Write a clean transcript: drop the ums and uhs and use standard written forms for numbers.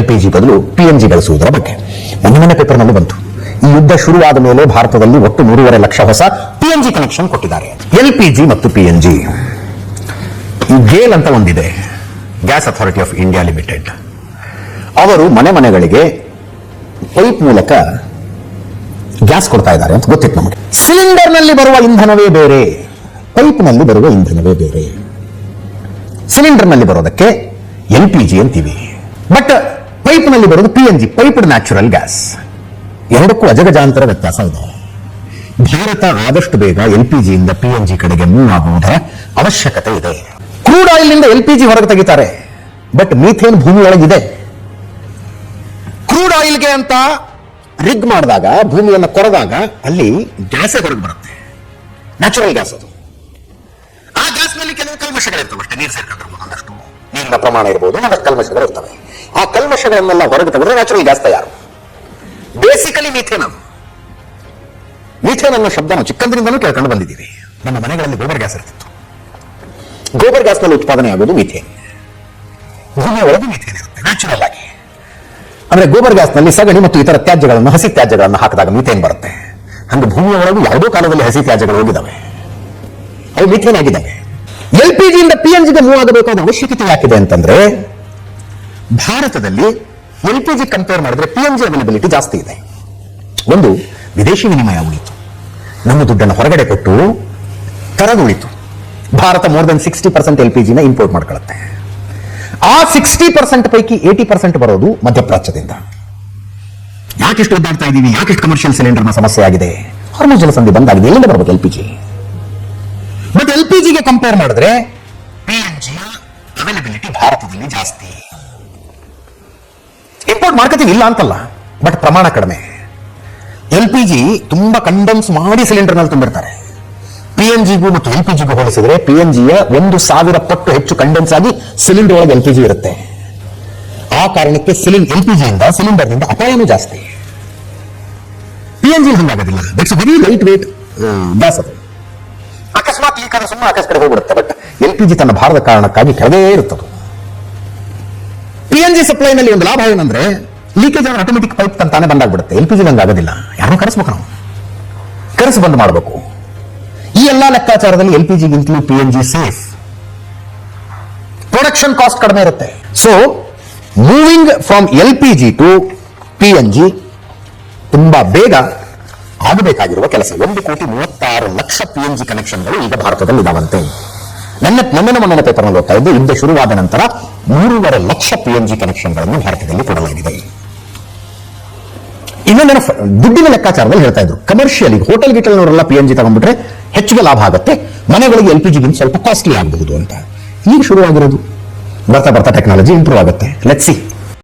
LPG ಬದಲು PNG ಬಳಸುವುದರ ಬಗ್ಗೆ. ಮೊನ್ನೆ ಪೇಪರ್ನಲ್ಲಿ ಬಂತು. ಈ ಯುದ್ಧ ಶುರುವಾದ ಮೇಲೆ ಭಾರತದಲ್ಲಿ ಒಟ್ಟು 3.5 ಲಕ್ಷ ಹೊಸ PNG ಕನೆಕ್ಷನ್ ಕೊಟ್ಟಿದ್ದಾರೆ. LPG ಮತ್ತು PNG. ಈ ಗೇಲ್ ಅಂತ ಒಂದಿದೆ, gas authority of India limited. ಅವರು ಮನೆಗಳಿಗೆ ಪೈಪ್ ಮೂಲಕ ಗ್ಯಾಸ್ ಕೊಡ್ತಾ ಇದ್ದಾರೆ ಅಂತ ಗೊತ್ತಿತ್ತು ನಮಗೆ. ಸಿಲಿಂಡರ್ ನಲ್ಲಿ ಬರುವ ಇಂಧನವೇ ಬೇರೆ, ಪೈಪ್ ನಲ್ಲಿ ಬರುವ ಇಂಧನವೇ ಬೇರೆ. ಸಿಲಿಂಡರ್ ನಲ್ಲಿ ಬರೋದಕ್ಕೆ LPG ಅಂತೀವಿ, ಬಟ್ ಪೈಪ್ ನಲ್ಲಿ ಬರೋದು PNG, ಪೈಪ್ಡ್ ನ್ಯಾಚುರಲ್ ಗ್ಯಾಸ್. ಎರಡಕ್ಕೂ ಅಜಗಜಾಂತರ ವ್ಯತ್ಯಾಸ ಇದೆ. ಭಾರತ ಆದಷ್ಟು ಬೇಗ LPG ಇಂದ PNG ಕಡೆಗೆ ಮೂವ್ ಆಗುವುದರ ಅವಶ್ಯಕತೆ ಇದೆ. ಕ್ರೂಡ್ ಆಯಿಲ್ ನಿಂದ LPG ಹೊರಗೆ ತೆಗಿತಾರೆ, ಬಟ್ ಮೀಥೇನ್ ಭೂಮಿ ಒಳಗಿದೆ. ಕ್ರೂಡ್ ಆಯಿಲ್ಗೆ ಅಂತ ರಿಗ್ ಮಾಡಿದಾಗ, ಭೂಮಿಯನ್ನು ಕೊರೆದಾಗ ಅಲ್ಲಿ ಗ್ಯಾಸೇ ಹೊರಗೆ ಬರುತ್ತೆ, ನ್ಯಾಚುರಲ್ ಗ್ಯಾಸ್ ಅದು. ಆ ಗ್ಯಾಸ್ ನಲ್ಲಿ ಕೆಲವು ಕಲ್ಮಶಗಳಿರ್ತವೆ ಅಷ್ಟೇ, ನೀರು ಸೇರ್ಕೊಂಡಿರ್ಬೋದು, ಒಂದಷ್ಟು ನೀರಿನ ಪ್ರಮಾಣ ಇರಬಹುದು, ಒಂದಷ್ಟು ಕಲ್ಮಶಗಳು ಇರ್ತವೆ. ಆ ಕಲ್ಮಶಗಳನ್ನೆಲ್ಲ ಹೊರಗೆ ತೆಗೆದ್ರೆ ನ್ಯಾಚುರಲ್ ಗ್ಯಾಸ್ ತಯಾರು. ಬೇಸಿಕಲಿ ಮೀಥೇನ್ ಅದು. ಮೀಥೇನ್ ಅನ್ನೋ ಶಬ್ದ ನಾವು ಚಿಕ್ಕಂದಿನಿಂದಲೂ ಕೇಳ್ಕೊಂಡು ಬಂದಿದ್ದೀವಿ. ನಮ್ಮ ಮನೆಗಳಲ್ಲಿ ಗೋಬರ್ ಗ್ಯಾಸ್ ಇರ್ತಿತ್ತು. ಗೋಬರ್ ಗ್ಯಾಸ್ ನಲ್ಲಿ ಉತ್ಪಾದನೆ ಆಗೋದು ಮೀಥೇನ್. ಭೂಮಿಯ ಒಳಗೆ ಮೀಥೇನ್ ಇರುತ್ತೆ ನ್ಯಾಚುರಲ್ ಆಗಿ. ಅಂದ್ರೆ ಗೋಬರ್ ಗ್ಯಾಸ್ ನಲ್ಲಿ ಸಗಣಿ ಮತ್ತು ಇತರ ತ್ಯಾಜ್ಯಗಳನ್ನು, ಹಸಿ ತ್ಯಾಜ್ಯಗಳನ್ನು ಹಾಕಿದಾಗ ಮೀಥೇನ್ ಬರುತ್ತೆ. ಹಂಗೆ ಭೂಮಿಯ ಒಳಗೆ ಯಾವುದೋ ಕಾಲದಲ್ಲಿ ಹಸಿ ತ್ಯಾಜ್ಯಗಳು ಹೋಗಿದ್ದಾವೆ, ಅವು ಮೀಥೇನ್ ಆಗಿದ್ದಾವೆ. LPG ಇಂದ PNGಗೆ ಮೂವ್ ಆಗಬೇಕಾದ ಅವಶ್ಯಕತೆ ಯಾಕಿದೆ ಅಂತಂದ್ರೆ, ಭಾರತದಲ್ಲಿ LPG ಕಂಪೇರ್ ಮಾಡಿದ್ರೆ PNG ಅವೈಲಬಿಲಿಟಿ ಜಾಸ್ತಿ ಇದೆ. ಒಂದು, ವಿದೇಶಿ ವಿನಿಮಯ ಉಳಿತು, ನಮ್ಮ ದುಡ್ಡನ್ನು ಹೊರಗಡೆ ಕೊಟ್ಟು ತರದು ಉಳಿತು. Bharat more than 60% LPG import ಮಾಡ್ಕೊಳ್ಳುತ್ತೆ. ಆ 60% ಪೈಕಿ 80% ಬರೋದು ಮಧ್ಯಪ್ರಾಚ್ಯದಿಂದ. ಯಾಕೆಷ್ಟು ಒದ್ದಾಡ್ತಾ ಇದ್ದೀವಿ, ಯಾಕೆಷ್ಟು ಕಮರ್ಷಿಯಲ್ ಸಿಲಿಂಡರ್ನ ಸಮಸ್ಯೆ ಆಗಿದೆ? ಹಾರ್ಮುಜ್ ಜಲಸಂಧಿ ಬಂದಾಗಿದೆ, ಎಲ್ಲಿಂದ ಬರಬೇಕು LPG? ಬಟ್ LPGಗೆ ಕಂಪೇರ್ ಮಾಡಿದ್ರೆ PNG ಅವೈಲಬಿಲಿಟಿ ಭಾರತದಲ್ಲಿ ಜಾಸ್ತಿ. ಇಂಪೋರ್ಟ್ ಮಾಡ್ಕೋತೀವಿ ಇಲ್ಲ ಅಂತಲ್ಲ, ಬಟ್ ಪ್ರಮಾಣ ಕಡಿಮೆ. LPG ತುಂಬಾ ಕಂಡೆನ್ಸ್ ಮಾಡಿ ಸಿಲಿಂಡರ್ ನಲ್ಲಿ ತುಂಬಿರ್ತಾರೆ. PNGಗೂ ಮತ್ತು LPGಗೂ ಹೋಲಿಸಿದ್ರೆ PNGಯ 1000 ಪಟ್ಟು ಹೆಚ್ಚು ಕಂಡೆನ್ಸ್ ಆಗಿ ಸಿಲಿಂಡರ್ ಒಳಗೆ LPG ಇರುತ್ತೆ. ಆ ಕಾರಣಕ್ಕೆ LPG ಇಂದ ಸಿಲಿಂಡರ್ ನಿಂದ ಅಪಾಯನೂ ಜಾಸ್ತಿ. PNG ಹಂಗಾಗೋದಿಲ್ಲ, that's very light weight gas ಅದು. ಅಕಸ್ಮಾತ್ ಲೀಕ್ ಆದ್ರೆ ಸುಮ್ಮನೆ ಆಕಾಶ ಕಡೆ ಹೋಗ್ಬಿಡುತ್ತೆ. ಬಟ್ LPG ತನ್ನ ಭಾರದ ಕಾರಣಕ್ಕಾಗಿ ಕೆಳಗೇ ಇರುತ್ತದೆ. PNG ಸಪ್ಲೈನಲ್ಲಿ ಒಂದು ಲಾಭ ಏನಂದ್ರೆ, ಲೀಕೇಜ್ ಆದ್ರೆ ಆಟೋಮೆಟಿಕ್ ಪೈಪ್ ತಂತಾನೆ ಬಂದಾಗ್ಬಿಡುತ್ತೆ. LPG ಹಂಗಾಗೋದಿಲ್ಲ, ಯಾರನ್ನೂ ಕರೆಸ್ಬೇಕು, ನಾವು ಕರೆಸಿ ಬಂದ್ ಮಾಡಬೇಕು. ಈ ಎಲ್ಲಾ ಲೆಕ್ಕಾಚಾರದಲ್ಲಿ LPG ಗಿಂತಲೂ PNG ಸೇಫ್. ಪ್ರೊಡಕ್ಷನ್ ಕಾಸ್ಟ್ ಕಡಿಮೆ ಇರುತ್ತೆ. So moving from LPG to PNG ತುಂಬಾ ಬೇಗ ಆಗಬೇಕಾಗಿರುವ ಕೆಲಸ. 1,36,00,000 PNG ಕನೆಕ್ಷನ್ಗಳು ಈಗ ಭಾರತದಲ್ಲಿ ಇದಾವಂತೆ. ಮೊನ್ನೆ ಪೇಪರ್ನಲ್ಲಿ ಓದ್ತಾ ಇದ್ದು, ಯುದ್ಧ ಶುರುವಾದ ನಂತರ 3.5 ಲಕ್ಷ PNG ಕನೆಕ್ಷನ್ಗಳನ್ನು ಭಾರತದಲ್ಲಿ ಕೊಡಲಾಗಿದೆ. ಇನ್ನೊಂದೇನೋ ದುಡ್ಡಿನ ಲೆಕ್ಕಾಚಾರದಲ್ಲಿ ಹೇಳ್ತಾ ಇದ್ರು, ಕಮರ್ಷಿಯಲಿ ಹೋಟೆಲ್ ಗಿಟಲ್ನವರೆಲ್ಲ PNG ತಗೊಂಡ್ಬಿಟ್ರೆ ಹೆಚ್ಚಿಗೆ ಲಾಭ ಆಗುತ್ತೆ, ಮನೆಗಳಿಗೆ LPG ಗಿಂತ ಸ್ವಲ್ಪ ಕಾಸ್ಟ್ಲಿ ಆಗಬಹುದು ಅಂತ. ಈಗ ಶುರುವಾಗಿರೋದು, ಬರ್ತಾ ಟೆಕ್ನಾಲಜಿ ಇಂಪ್ರೂವ್ ಆಗುತ್ತೆ. Let's see.